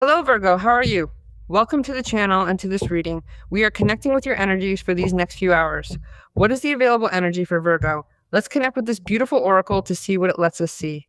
Hello, Virgo. How are you? Welcome to the channel and to this reading. We are connecting with your energies for these next few hours. What is the available energy for Virgo? Let's connect with this beautiful oracle to see what it lets us see.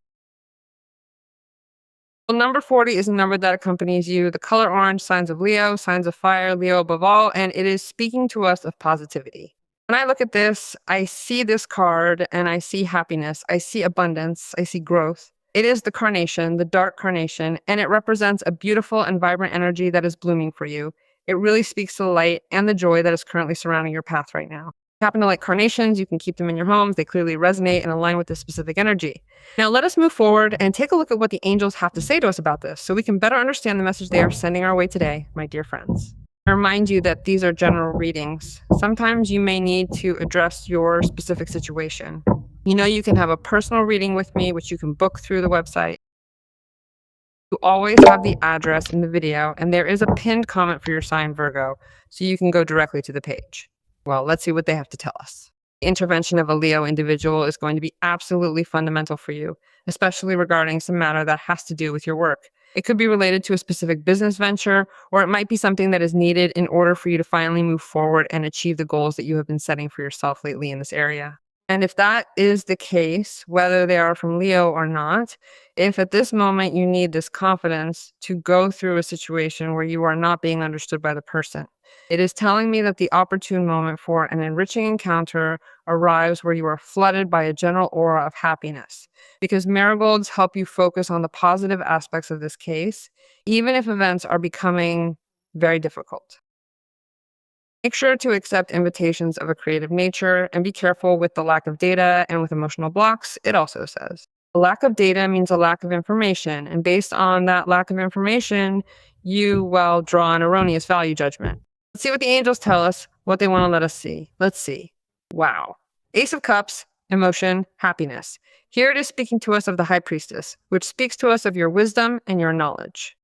Well, number 40 is a number that accompanies you. The color orange, signs of Leo, signs of fire, Leo above all, and it is speaking to us of positivity. When I look at this, I see this card and I see happiness. I see abundance. I see growth. It is the carnation, the dark carnation, and it represents a beautiful and vibrant energy that is blooming for you. It really speaks to the light and the joy that is currently surrounding your path right now. If you happen to like carnations, you can keep them in your homes. They clearly resonate and align with this specific energy. Now let us move forward and take a look at what the angels have to say to us about this so we can better understand the message they are sending our way today, my dear friends. I remind you that these are general readings. Sometimes you may need to address your specific situation. You can have a personal reading with me, which you can book through the website. You always have the address in the video, and there is a pinned comment for your sign, Virgo, so you can go directly to the page. Well, let's see what they have to tell us. The intervention of a Leo individual is going to be absolutely fundamental for you, especially regarding some matter that has to do with your work. It could be related to a specific business venture, or it might be something that is needed in order for you to finally move forward and achieve the goals that you have been setting for yourself lately in this area. And if that is the case, whether they are from Leo or not, if at this moment you need this confidence to go through a situation where you are not being understood by the person, it is telling me that the opportune moment for an enriching encounter arrives where you are flooded by a general aura of happiness. Because marigolds help you focus on the positive aspects of this case, even if events are becoming very difficult. Make sure to accept invitations of a creative nature and be careful with the lack of data and with emotional blocks, it also says. A lack of data means a lack of information, and based on that lack of information, you, draw an erroneous value judgment. Let's see what the angels tell us, what they want to let us see. Let's see. Wow. Ace of Cups, emotion, happiness. Here it is speaking to us of the High Priestess, which speaks to us of your wisdom and your knowledge,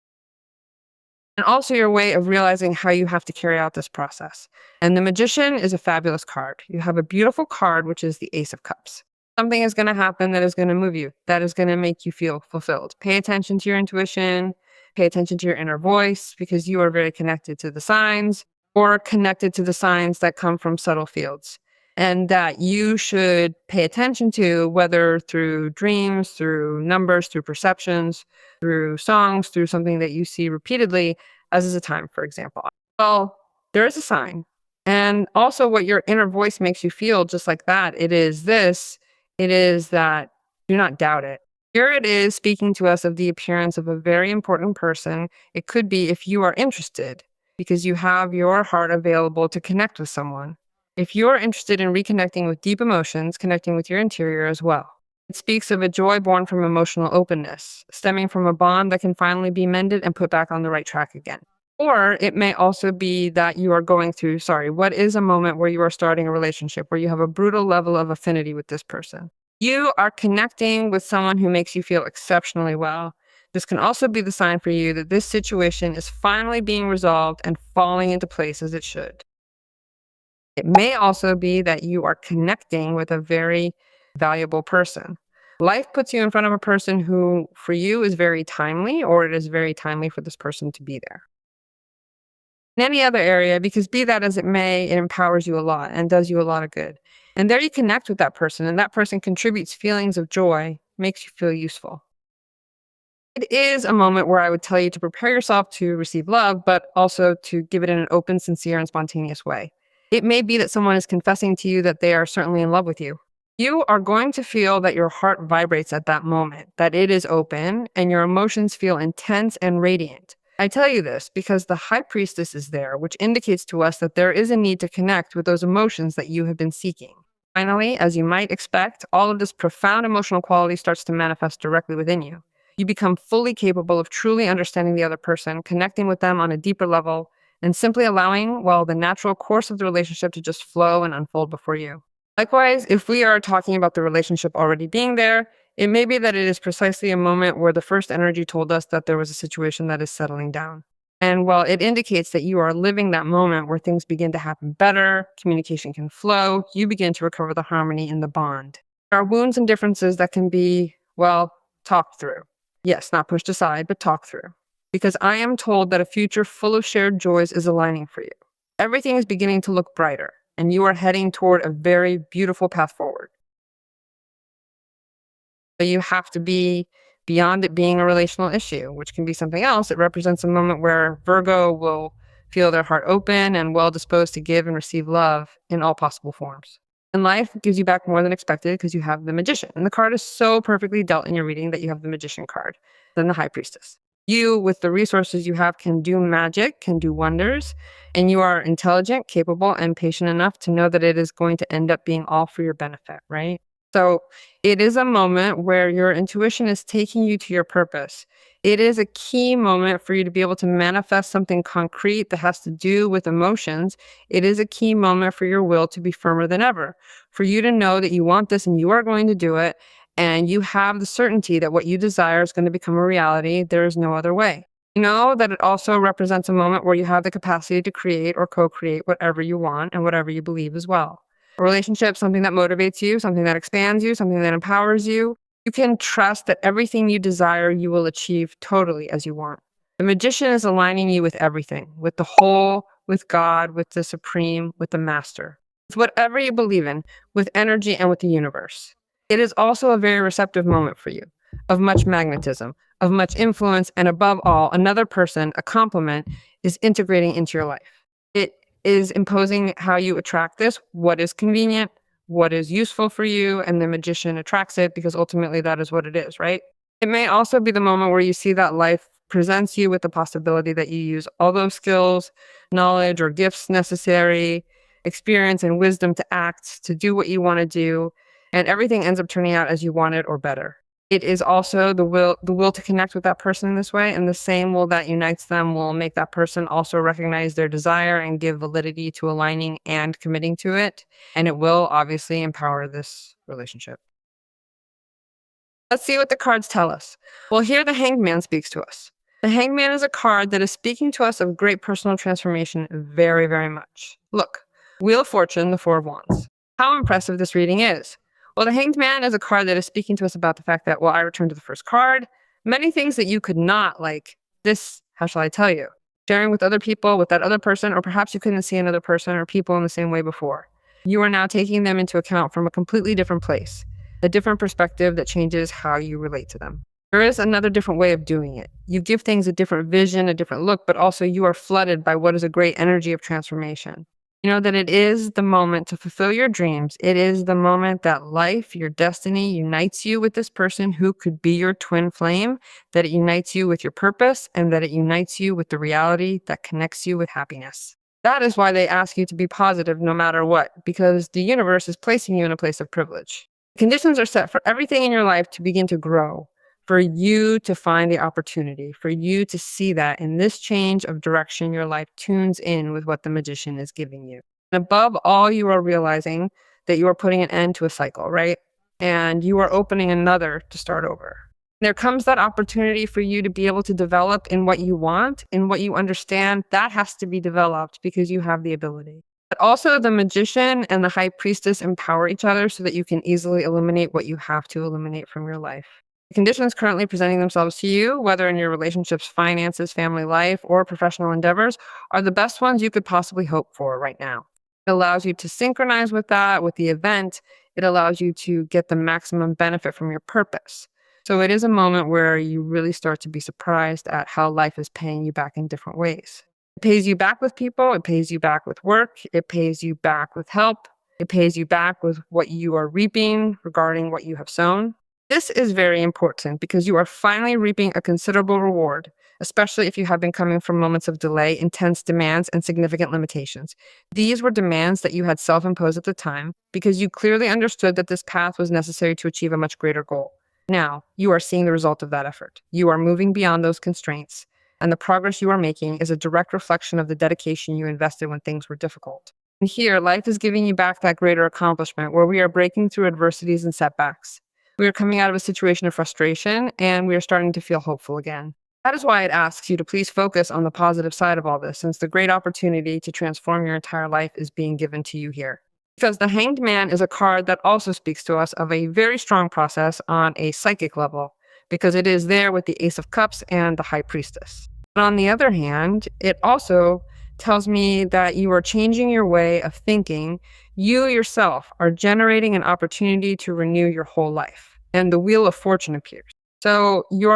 and also your way of realizing how you have to carry out this process. And the Magician is a fabulous card. You have a beautiful card, which is the Ace of Cups. Something is going to happen that is going to move you, that is going to make you feel fulfilled. Pay attention to your intuition, pay attention to your inner voice, because you are very connected to the signs or connected to the signs that come from subtle fields. And that you should pay attention to, whether through dreams, through numbers, through perceptions, through songs, through something that you see repeatedly, as is a time, for example. Well, there is a sign. And also what your inner voice makes you feel, just like that, it is that do not doubt it. Here it is speaking to us of the appearance of a very important person. It could be if you are interested, because you have your heart available to connect with someone. If you're interested in reconnecting with deep emotions, connecting with your interior as well. It speaks of a joy born from emotional openness, stemming from a bond that can finally be mended and put back on the right track again. Or it may also be that you are going through, what is a moment where you are starting a relationship, where you have a brutal level of affinity with this person. You are connecting with someone who makes you feel exceptionally well. This can also be the sign for you that this situation is finally being resolved and falling into place as it should. It may also be that you are connecting with a very valuable person. Life puts you in front of a person who, for you, is very timely, or it is very timely for this person to be there. In any other area, because be that as it may, it empowers you a lot and does you a lot of good. And there you connect with that person, and that person contributes feelings of joy, makes you feel useful. It is a moment where I would tell you to prepare yourself to receive love, but also to give it in an open, sincere, and spontaneous way. It may be that someone is confessing to you that they are certainly in love with you. You are going to feel that your heart vibrates at that moment, that it is open, and your emotions feel intense and radiant. I tell you this because the High Priestess is there, which indicates to us that there is a need to connect with those emotions that you have been seeking. Finally, as you might expect, all of this profound emotional quality starts to manifest directly within you. You become fully capable of truly understanding the other person, connecting with them on a deeper level, and simply allowing, the natural course of the relationship to just flow and unfold before you. Likewise, if we are talking about the relationship already being there, it may be that it is precisely a moment where the first energy told us that there was a situation that is settling down. And while it indicates that you are living that moment where things begin to happen better, communication can flow, you begin to recover the harmony in the bond. There are wounds and differences that can be, talked through. Yes, not pushed aside, but talked through. because I am told that a future full of shared joys is aligning for you. Everything is beginning to look brighter, and you are heading toward a very beautiful path forward. But you have to be beyond it being a relational issue, which can be something else. It represents a moment where Virgo will feel their heart open and well disposed to give and receive love in all possible forms. And life gives you back more than expected because you have the Magician. And the card is so perfectly dealt in your reading that you have the Magician card, then the High Priestess. You, with the resources you have, can do magic, can do wonders, and you are intelligent, capable, and patient enough to know that it is going to end up being all for your benefit, right? So it is a moment where your intuition is taking you to your purpose. It is a key moment for you to be able to manifest something concrete that has to do with emotions. It is a key moment for your will to be firmer than ever, for you to know that you want this and you are going to do it. And you have the certainty that what you desire is going to become a reality. There is no other way. You know that it also represents a moment where you have the capacity to create or co-create whatever you want and whatever you believe as well. A relationship, something that motivates you, something that expands you, something that empowers you. You can trust that everything you desire, you will achieve totally as you want. The Magician is aligning you with everything, with the whole, with God, with the Supreme, with the Master, with whatever you believe in, with energy and with the universe. It is also a very receptive moment for you, of much magnetism, of much influence, and above all, another person, a complement, is integrating into your life. It is imposing how you attract this, what is convenient, what is useful for you, and the Magician attracts it because ultimately that is what it is, right? It may also be the moment where you see that life presents you with the possibility that you use all those skills, knowledge, or gifts necessary, experience, and wisdom to act, to do what you want to do, and everything ends up turning out as you want it or better. It is also the will to connect with that person in this way, and the same will that unites them will make that person also recognize their desire and give validity to aligning and committing to it, and it will obviously empower this relationship. Let's see what the cards tell us. Well, here the Hanged Man speaks to us. The Hanged Man is a card that is speaking to us of great personal transformation very, very much. Look, Wheel of Fortune, the Four of Wands. How impressive this reading is. Well, the Hanged Man is a card that is speaking to us about the fact that, well, I returned to the first card. Many things that you could not, like this, how shall I tell you, sharing with other people, with that other person, or perhaps you couldn't see another person or people in the same way before. You are now taking them into account from a completely different place, a different perspective that changes how you relate to them. There is another different way of doing it. You give things a different vision, a different look, but also you are flooded by what is a great energy of transformation. You know that it is the moment to fulfill your dreams. It is the moment that life, your destiny, unites you with this person who could be your twin flame, that it unites you with your purpose, and that it unites you with the reality that connects you with happiness. That is why they ask you to be positive no matter what, because the universe is placing you in a place of privilege. Conditions are set for everything in your life to begin to grow, for you to find the opportunity, for you to see that in this change of direction, your life tunes in with what the Magician is giving you. And above all, you are realizing that you are putting an end to a cycle, right? And you are opening another to start over. There comes that opportunity for you to be able to develop in what you want, in what you understand. That has to be developed because you have the ability. But also the Magician and the High Priestess empower each other so that you can easily eliminate what you have to eliminate from your life. The conditions currently presenting themselves to you, whether in your relationships, finances, family life, or professional endeavors, are the best ones you could possibly hope for right now. It allows you to synchronize with that, with the event. It allows you to get the maximum benefit from your purpose. So it is a moment where you really start to be surprised at how life is paying you back in different ways. It pays you back with people. It pays you back with work. It pays you back with help. It pays you back with what you are reaping regarding what you have sown. This is very important because you are finally reaping a considerable reward, especially if you have been coming from moments of delay, intense demands, and significant limitations. These were demands that you had self-imposed at the time because you clearly understood that this path was necessary to achieve a much greater goal. Now, you are seeing the result of that effort. You are moving beyond those constraints, and the progress you are making is a direct reflection of the dedication you invested when things were difficult. And here, life is giving you back that greater accomplishment where we are breaking through adversities and setbacks. We are coming out of a situation of frustration, and we are starting to feel hopeful again. That is why it asks you to please focus on the positive side of all this, since the great opportunity to transform your entire life is being given to you here. Because the Hanged Man is a card that also speaks to us of a very strong process on a psychic level, because it is there with the Ace of Cups and the High Priestess. But on the other hand, it also tells me that you are changing your way of thinking. You yourself are generating an opportunity to renew your whole life. And the Wheel of Fortune appears. So you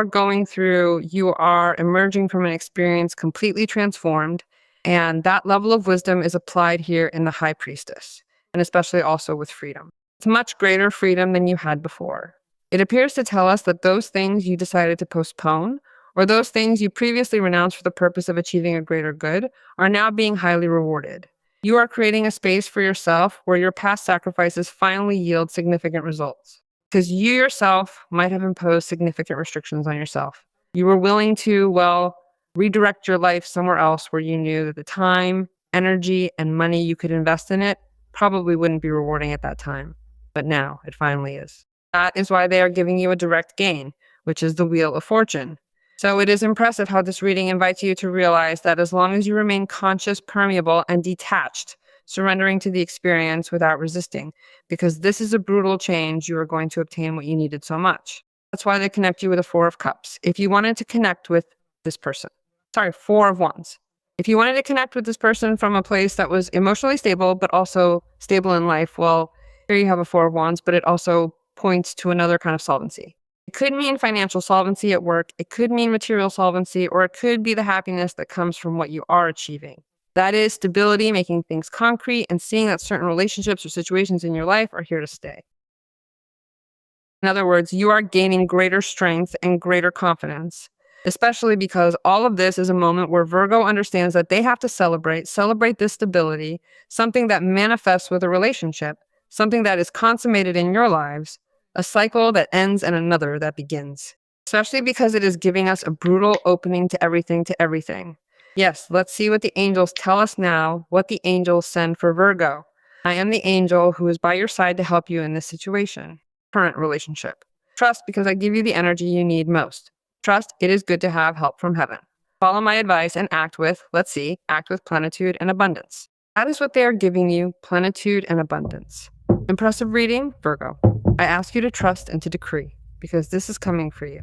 are emerging from an experience completely transformed. And that level of wisdom is applied here in the High Priestess, and especially also with freedom. It's much greater freedom than you had before. It appears to tell us that those things you decided to postpone, or those things you previously renounced for the purpose of achieving a greater good, are now being highly rewarded. You are creating a space for yourself where your past sacrifices finally yield significant results. Because you yourself might have imposed significant restrictions on yourself. You were willing to, redirect your life somewhere else where you knew that the time, energy, and money you could invest in it probably wouldn't be rewarding at that time. But now it finally is. That is why they are giving you a direct gain, which is the Wheel of Fortune. So it is impressive how this reading invites you to realize that as long as you remain conscious, permeable, and detached, surrendering to the experience without resisting, because this is a brutal change, you are going to obtain what you needed so much. That's why they connect you with a Four of Cups. If you wanted to connect with this person, Four of Wands. If you wanted to connect with this person from a place that was emotionally stable, but also stable in life, well, here you have a Four of Wands, but it also points to another kind of solvency. It could mean financial solvency at work, it could mean material solvency, or it could be the happiness that comes from what you are achieving. That is stability, making things concrete, and seeing that certain relationships or situations in your life are here to stay. In other words, you are gaining greater strength and greater confidence, especially because all of this is a moment where Virgo understands that they have to celebrate this stability, something that manifests with a relationship, something that is consummated in your lives, a cycle that ends and another that begins. Especially because it is giving us a brutal opening to everything. Yes, let's see what the angels tell us now, what the angels send for Virgo. I am the angel who is by your side to help you in this situation, current relationship. Trust because I give you the energy you need most. Trust it is good to have help from heaven. Follow my advice and act with plenitude and abundance. That is what they are giving you, plenitude and abundance. Impressive reading, Virgo. I ask you to trust and to decree, because this is coming for you.